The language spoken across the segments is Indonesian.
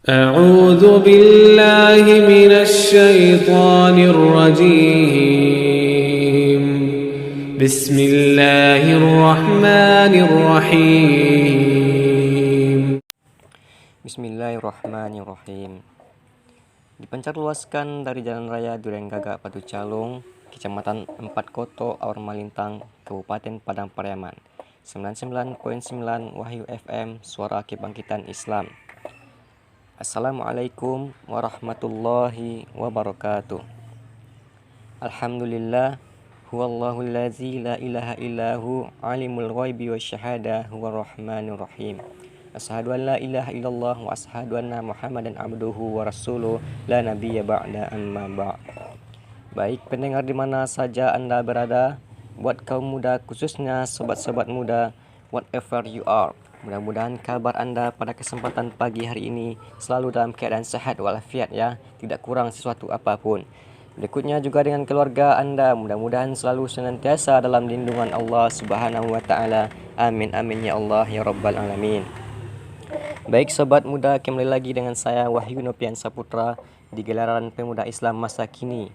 أعوذ بالله من الشيطان الرجيم بسم الله الرحمن الرحيم Bismillahirrahmanirrahim. Dipancarluaskan dari Jalan Raya Durenggaga Batu Calung, Kecamatan Empat Koto, Aur Malintang, Kabupaten Padang Pariaman. 99.9 Wahyu FM, Suara Kebangkitan Islam. Assalamualaikum warahmatullahi wabarakatuh. Alhamdulillah, huwallahu allazi la ilaha illahu alimul ghaibi wasyahada huwar rahmanur rahim. Asyhadu an la ilaha illallah wa asyhadu anna Muhammadan abduhu wa rasuluh la nabiyya ba'da amma ba'. Baik pendengar di mana saja Anda berada, buat kaum muda khususnya sobat-sobat muda, whatever you are, mudah-mudahan kabar Anda pada kesempatan pagi hari ini selalu dalam keadaan sehat walafiat ya, tidak kurang sesuatu apapun. Berikutnya juga dengan keluarga Anda, mudah-mudahan selalu senantiasa dalam lindungan Allah Subhanahu wa taala. Amin amin ya Allah ya rabbal alamin. Baik sobat muda, kembali lagi dengan saya Wahyu Nopian Saputra di gelaran Pemuda Islam masa kini.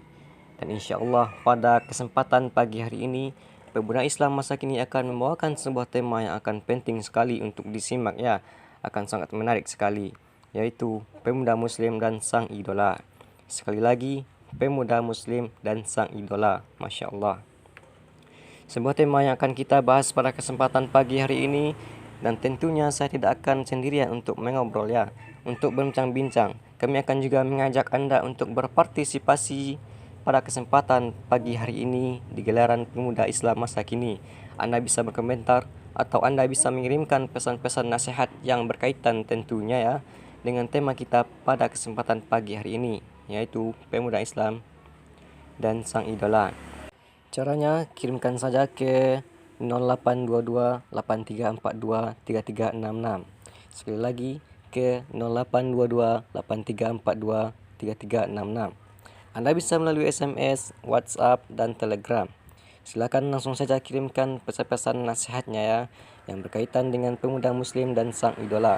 Dan insya Allah pada kesempatan pagi hari ini, Pemuda Islam masa kini akan membawakan sebuah tema yang akan penting sekali untuk disimak ya, akan sangat menarik sekali, yaitu Pemuda Muslim dan Sang Idola. Sekali lagi, Pemuda Muslim dan Sang Idola, Masya Allah. Sebuah tema yang akan kita bahas pada kesempatan pagi hari ini, dan tentunya saya tidak akan sendirian untuk mengobrol ya, untuk berbincang-bincang. Kami akan juga mengajak Anda untuk berpartisipasi pada kesempatan pagi hari ini di gelaran Pemuda Islam masa kini. Anda bisa berkomentar atau Anda bisa mengirimkan pesan-pesan nasihat yang berkaitan tentunya ya dengan tema kita pada kesempatan pagi hari ini, yaitu Pemuda Islam dan Sang Idola. Caranya kirimkan saja ke 0822 8342 3366. Sekali lagi ke 0822 8342 3366. Anda bisa melalui SMS, WhatsApp, dan Telegram. Silakan langsung saja kirimkan pesan-pesan nasihatnya ya, yang berkaitan dengan pemuda muslim dan sang idola.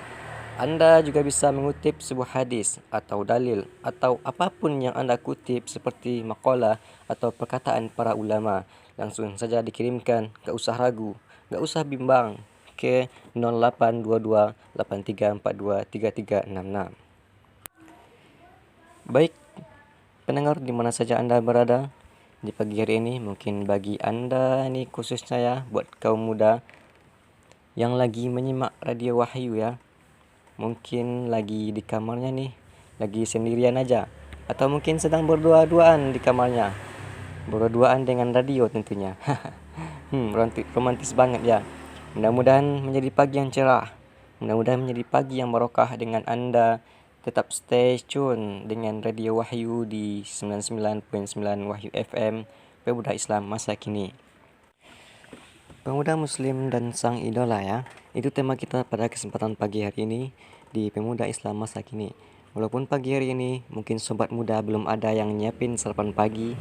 Anda juga bisa mengutip sebuah hadis atau dalil atau apapun yang Anda kutip seperti makalah atau perkataan para ulama. Langsung saja dikirimkan, gak usah ragu, gak usah bimbang ke 0822 8342 3366. Baik pendengar di mana saja Anda berada di pagi hari ini, mungkin bagi Anda ini khususnya ya, buat kaum muda yang lagi menyimak Radio Wahyu ya, mungkin lagi di kamarnya nih, lagi sendirian aja, atau mungkin sedang berdua-duaan di kamarnya, berdua-duaan dengan radio tentunya. Romantis banget ya. Mudah-mudahan menjadi pagi yang cerah, mudah-mudahan menjadi pagi yang barokah dengan Anda. Tetap stay tune dengan Radio Wahyu di 99.9 Wahyu FM, Pemuda Islam masa kini. Pemuda Muslim dan Sang Idola ya, itu tema kita pada kesempatan pagi hari ini di Pemuda Islam masa kini. Walaupun pagi hari ini mungkin sobat muda belum ada yang nyiapin sarapan pagi,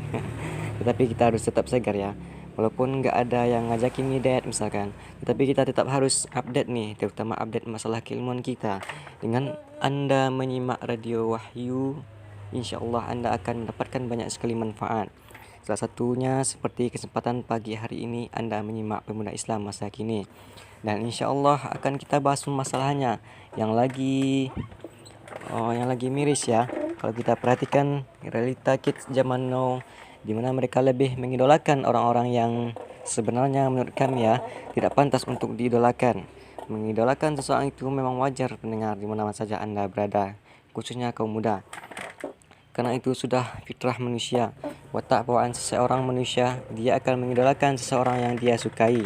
tetapi kita harus tetap segar ya. Walaupun nggak ada yang ngajakin ngedet misalkan, tetapi kita tetap harus update nih, terutama update masalah keilmuan kita. Dengan Anda menyimak Radio Wahyu, insya Allah Anda akan mendapatkan banyak sekali manfaat. Salah satunya seperti kesempatan pagi hari ini Anda menyimak Pemuda Islam masa kini. Dan insya Allah akan kita bahas masalahnya yang lagi miris ya. Kalau kita perhatikan realita kids zaman now, di mana mereka lebih mengidolakan orang-orang yang sebenarnya menurut kami ya tidak pantas untuk diidolakan. Mengidolakan seseorang itu memang wajar pendengar di mana saja Anda berada, khususnya kaum muda. Karena itu sudah fitrah manusia, watak bawaan seseorang manusia, dia akan mengidolakan seseorang yang dia sukai.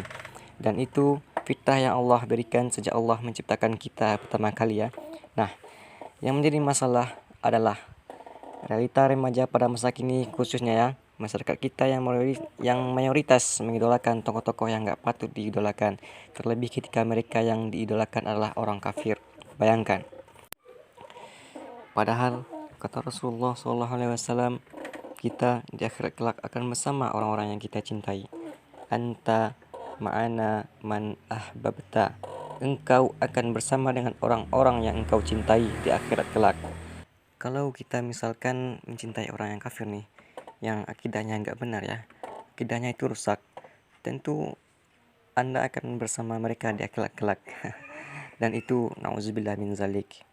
Dan itu fitrah yang Allah berikan sejak Allah menciptakan kita pertama kali ya. Nah, yang menjadi masalah adalah realita remaja pada masa kini khususnya ya, masyarakat kita yang mayoritas mengidolakan tokoh-tokoh yang gak patut diidolakan, terlebih ketika mereka yang diidolakan adalah orang kafir. Bayangkan. Padahal kata Rasulullah SAW, kita di akhirat kelak akan bersama orang-orang yang kita cintai. Anta ma'ana man ahbabta. engkau akan bersama dengan orang-orang yang engkau cintai di akhirat kelak. Kalau kita misalkan mencintai orang yang kafir nih, yang akidahnya nggak benar ya, akidahnya itu rusak, tentu Anda akan bersama mereka di akhirat kelak. Dan itu nauzubillah min zalik.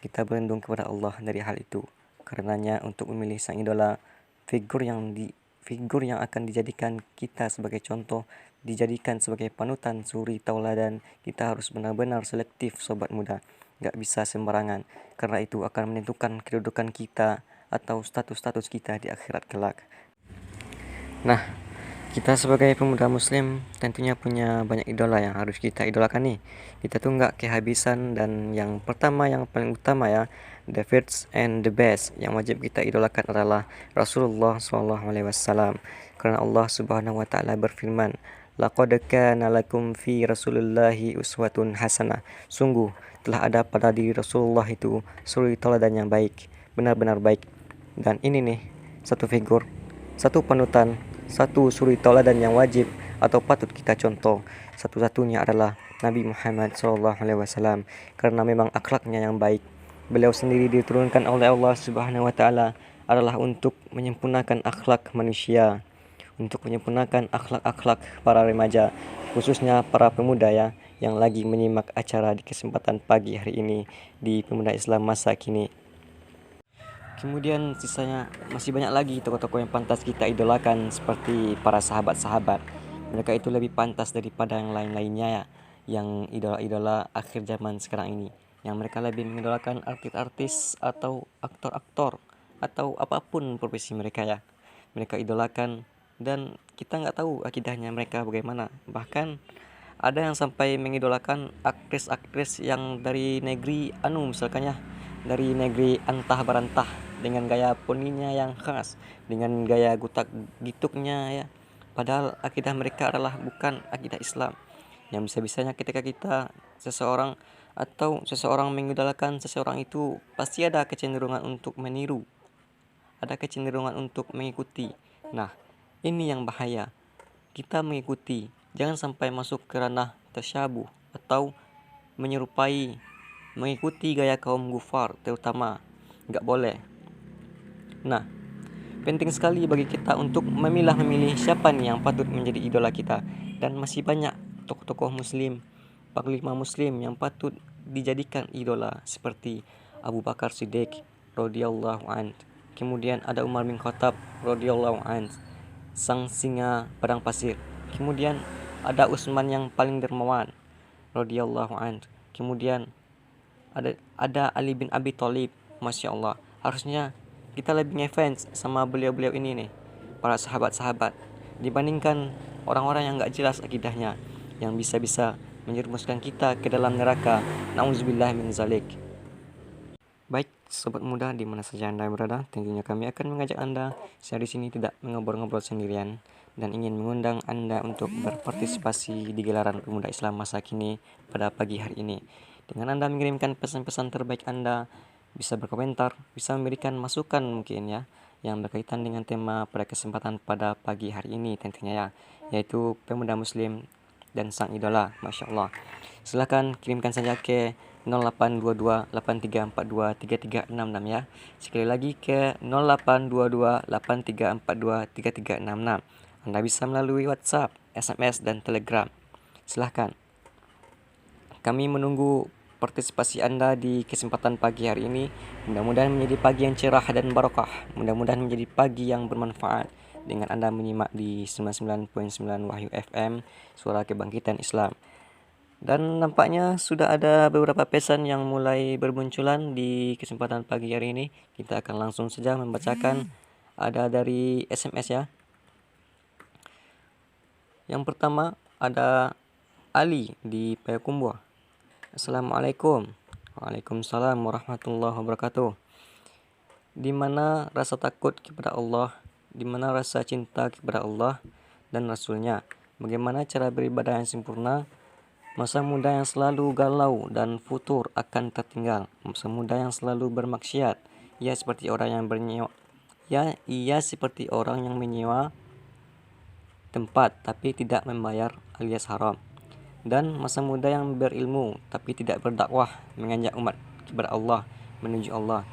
Kita berlindung kepada Allah dari hal itu. Karenanya untuk memilih sang idola, figur yang akan dijadikan kita sebagai contoh, dijadikan sebagai panutan, suri tauladan, kita harus benar-benar selektif sobat muda. Gak bisa sembarangan, karena itu akan menentukan kedudukan kita atau status-status kita di akhirat kelak. Nah, kita sebagai pemuda muslim tentunya punya banyak idola yang harus kita idolakan nih. Kita tuh nggak kehabisan, dan yang pertama yang paling utama ya, the first and the best yang wajib kita idolakan adalah Rasulullah SAW. Karena Allah Subhanahu wa taala berfirman, laqad kana lakum fi Rasulillahi uswatun hasanah. Sungguh telah ada pada diri Rasulullah itu suri teladan yang baik, benar-benar baik. Dan ini nih satu figur, satu panutan, satu suri tauladan yang wajib atau patut kita contoh. Satu-satunya adalah Nabi Muhammad SAW, karena memang akhlaknya yang baik. Beliau sendiri diturunkan oleh Allah Subhanahu wa taala adalah untuk menyempurnakan akhlak manusia, untuk menyempurnakan akhlak-akhlak para remaja, khususnya para pemuda ya, yang lagi menyimak acara di kesempatan pagi hari ini di Pemuda Islam Masa Kini. Kemudian sisanya masih banyak lagi tokoh-tokoh yang pantas kita idolakan, seperti para sahabat-sahabat. Mereka itu lebih pantas daripada yang lain-lainnya ya, yang idola-idola akhir zaman sekarang ini, yang mereka lebih mengidolakan artis-artis atau aktor-aktor atau apapun profesi mereka ya. Mereka idolakan, dan kita nggak tahu akidahnya mereka bagaimana. Bahkan ada yang sampai mengidolakan aktris-aktris yang dari negeri misalkan ya, dari negeri antah berantah, dengan gaya poninya yang khas, dengan gaya gutak gituknya ya. Padahal akidah mereka adalah bukan akidah Islam. Yang bisa-bisanya ketika kita seseorang mengidolakan seseorang, itu pasti ada kecenderungan untuk meniru, ada kecenderungan untuk mengikuti. Nah, ini yang bahaya. Kita mengikuti, jangan sampai masuk ke ranah tasyabuh atau menyerupai, mengikuti gaya kaum gufar terutama. Nggak boleh. Nah, penting sekali bagi kita untuk memilih siapa nih yang patut menjadi idola kita. Dan masih banyak tokoh-tokoh muslim, panglima muslim yang patut dijadikan idola, seperti Abu Bakar Siddiq radhiyallahu an. Kemudian ada Umar bin Khattab radhiyallahu an, sang singa padang pasir. Kemudian ada Utsman yang paling dermawan radhiyallahu an. Kemudian ada Ali bin Abi Thalib, Masya Allah. Harusnya kita lebih ngefans sama beliau-beliau ini nih, para sahabat-sahabat, dibandingkan orang-orang yang gak jelas akidahnya, yang bisa-bisa menjerumuskan kita ke dalam neraka. Nauzubillah min zalik. Baik, sobat muda di mana saja Anda berada, tentunya kami akan mengajak Anda. Saya di sini tidak mengobrol-ngobrol sendirian, dan ingin mengundang Anda untuk berpartisipasi di gelaran Pemuda Islam Masa Kini pada pagi hari ini. Dengan Anda mengirimkan pesan-pesan terbaik Anda, bisa berkomentar, bisa memberikan masukan mungkin ya, yang berkaitan dengan tema pada kesempatan pada pagi hari ini tentunya ya, yaitu pemuda muslim dan sang idola. Masya Allah. Silahkan kirimkan saja ke 082283423366 ya. Sekali lagi ke 082283423366. Anda bisa melalui WhatsApp, SMS, dan Telegram. Silahkan. Kami menunggu partisipasi Anda di kesempatan pagi hari ini. Mudah-mudahan menjadi pagi yang cerah dan barokah. Mudah-mudahan menjadi pagi yang bermanfaat dengan Anda menyimak di 99.9 Wahyu FM, Suara Kebangkitan Islam. Dan nampaknya sudah ada beberapa pesan yang mulai bermunculan di kesempatan pagi hari ini. Kita akan langsung saja membacakan. Ada dari SMS ya. Yang pertama ada Ali di Payakumbuh. Assalamualaikum. Waalaikumsalam warahmatullahi wabarakatuh. Di mana rasa takut kepada Allah, di mana rasa cinta kepada Allah dan Rasul-Nya? Bagaimana cara beribadah yang sempurna? Masa muda yang selalu galau dan futur akan tertinggal. Masa muda yang selalu bermaksiat, ia seperti orang yang menyewa tempat tapi tidak membayar alias haram. dan masa muda yang berilmu tapi tidak berdakwah mengajak umat kepada Allah, menuju Allah.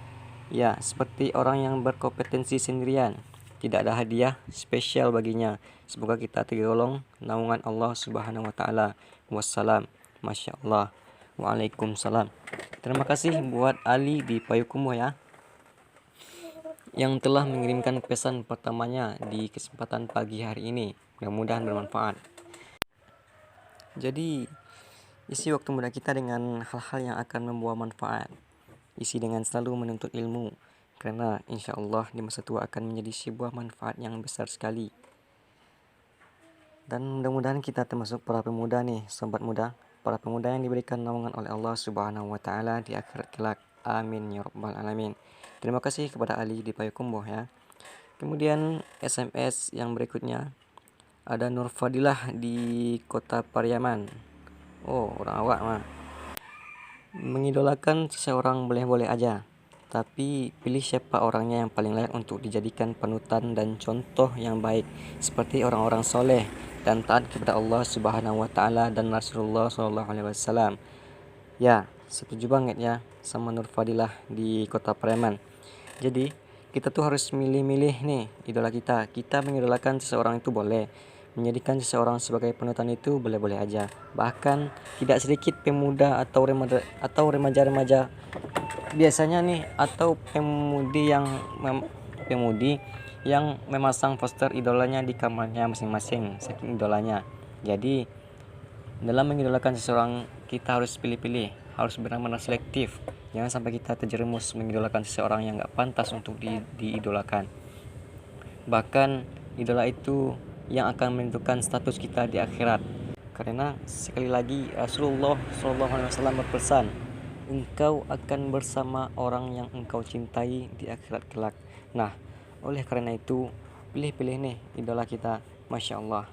Ya, seperti orang yang berkompetensi sendirian, tidak ada hadiah spesial baginya. Semoga kita tergolong naungan Allah Subhanahu wa taala. Wassalam. Masya Allah. Waalaikumsalam. Terima kasih buat Ali di Payakumbuh ya, yang telah mengirimkan pesan pertamanya di kesempatan pagi hari ini. Mudah-mudahan bermanfaat. Jadi, isi waktu muda kita dengan hal-hal yang akan membawa manfaat. Isi dengan selalu menuntut ilmu, karena insya Allah di masa tua akan menjadi sebuah manfaat yang besar sekali. Dan mudah-mudahan kita termasuk para pemuda nih, sobat muda, para pemuda yang diberikan naungan oleh Allah Subhanahu wa taala di akhirat kelak. Amin ya rabbal alamin. Terima kasih kepada Ali di Payakumbuh ya. Kemudian SMS yang berikutnya ada Nur Fadilah di Kota Pariaman. Oh, orang awak mah. Mengidolakan seseorang boleh-boleh aja, tapi pilih siapa orangnya yang paling layak untuk dijadikan panutan dan contoh yang baik, seperti orang-orang soleh dan taat kepada Allah Subhanahu wa taala dan Rasulullah sallallahu alaihi wasallam. Ya, setuju banget ya sama Nur Fadilah di Kota Pariaman. Jadi, kita tuh harus milih-milih nih idola kita. Kita mengidolakan seseorang itu boleh, menjadikan seseorang sebagai panutan itu boleh-boleh aja. Bahkan tidak sedikit pemuda atau remaja-remaja biasanya nih, atau pemudi yang memasang poster idolanya di kamarnya masing-masing saking idolanya. Jadi dalam mengidolakan seseorang kita harus pilih-pilih, harus benar-benar selektif. Jangan sampai kita terjerumus mengidolakan seseorang yang gak pantas untuk diidolakan. Bahkan idola itu yang akan menentukan status kita di akhirat. Karena sekali lagi Rasulullah SAW berpesan, engkau akan bersama orang yang engkau cintai di akhirat kelak. Nah, oleh karena itu pilih-pilih nih idola kita. Masya Allah,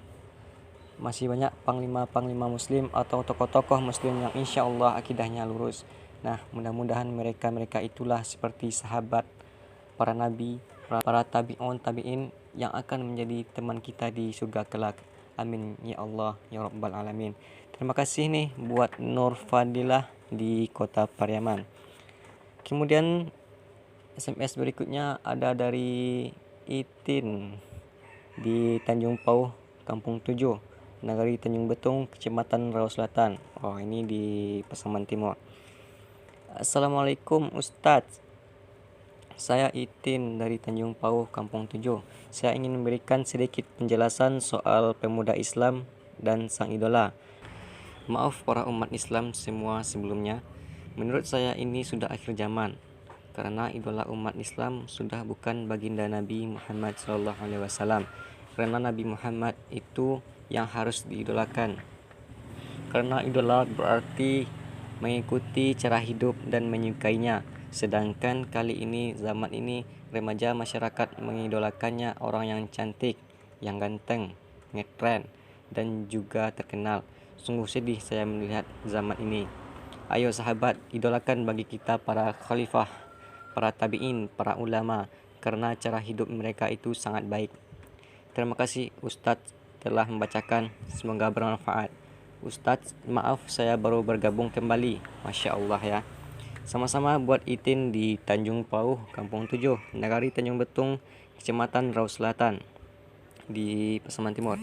masih banyak panglima-panglima muslim atau tokoh-tokoh muslim yang insya Allah akidahnya lurus. Nah, mudah-mudahan mereka itulah seperti sahabat, para nabi, para tabi'in yang akan menjadi teman kita di surga kelak. Amin ya Allah ya rabbal alamin. Terima kasih nih buat Nur Fadilah di Kota Pariaman. Kemudian SMS berikutnya ada dari Itin di Tanjung Pauh, Kampung 7, Nagari Tanjung Betung, Kecamatan Rawa Selatan. Oh, ini di Pasaman Timur. Assalamualaikum Ustadz. Saya Itin dari Tanjung Pauh, Kampung 7. Saya ingin memberikan sedikit penjelasan soal pemuda Islam dan sang idola. Maaf para umat Islam semua sebelumnya. Menurut saya ini sudah akhir zaman, karena idola umat Islam sudah bukan baginda Nabi Muhammad SAW. Karena Nabi Muhammad itu yang harus diidolakan. Karena idola berarti mengikuti cara hidup dan menyukainya. Sedangkan kali ini, zaman ini, remaja masyarakat mengidolakannya orang yang cantik, yang ganteng, ngetren, dan juga terkenal. Sungguh sedih saya melihat zaman ini. Ayo sahabat, idolakan bagi kita para khalifah, para tabi'in, para ulama, karena cara hidup mereka itu sangat baik. Terima kasih Ustadz telah membacakan, semoga bermanfaat. Ustadz, maaf saya baru bergabung kembali. Masya Allah ya. Sama-sama buat Itin di Tanjung Pauh, Kampung 7, Nagari Tanjung Betung, Kecamatan Rawa Selatan di Pasaman Timur.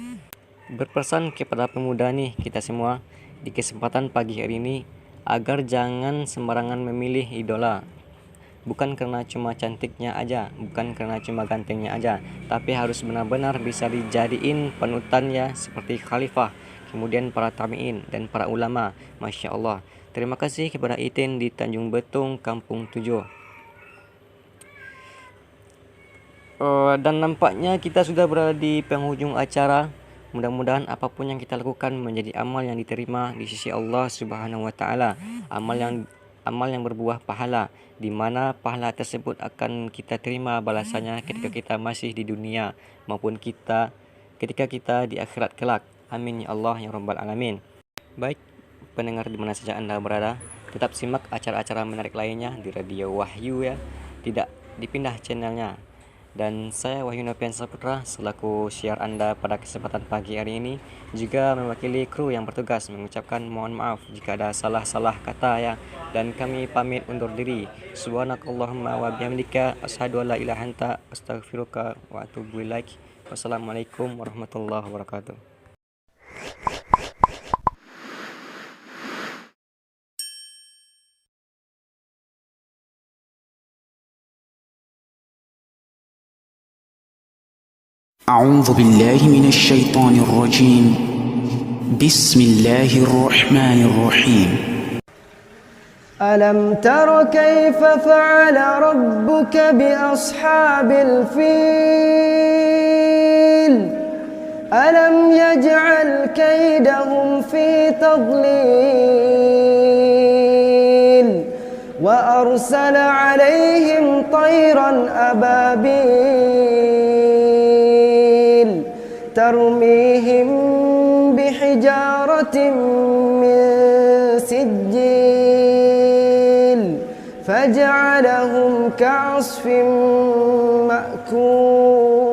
Berpesan kepada pemuda nih kita semua di kesempatan pagi hari ini, agar jangan sembarangan memilih idola. Bukan karena cuma cantiknya aja, bukan karena cuma gantengnya aja, tapi harus benar-benar bisa dijadiin panutan ya, seperti khalifah, kemudian para tabi'in dan para ulama. Masya Allah. Terima kasih kepada Itin di Tanjung Betung, Kampung 7. Dan nampaknya kita sudah berada di penghujung acara. Mudah-mudahan apapun yang kita lakukan menjadi amal yang diterima di sisi Allah Subhanahu wa taala. Amal yang berbuah pahala, di mana pahala tersebut akan kita terima balasannya ketika kita masih di dunia maupun ketika kita di akhirat kelak. Amin ya Allah ya rabbal alamin. Baik, pendengar di mana saja Anda berada, tetap simak acara-acara menarik lainnya di Radio Wahyu ya. Tidak dipindah channelnya. Dan saya Wahyu Nopian Saputra selaku syiar Anda pada kesempatan pagi hari ini juga mewakili kru yang bertugas mengucapkan mohon maaf jika ada salah-salah kata ya, dan kami pamit undur diri. Subhanakallahumma wa bihamdika asyhadu an la ilaha anta astaghfiruka wa atubu ilaik. Wassalamualaikum warahmatullahi wabarakatuh. أعوذ بالله من الشيطان الرجيم. بسم الله الرحمن الرحيم. ألم تر كيف فعل ربك بأصحاب الفيل ألم يجعل كيدهم في تضليل وأرسل عليهم طيرا أبابيل ترميهم بحجارة من سجيل فجعلهم كعصف مأكول.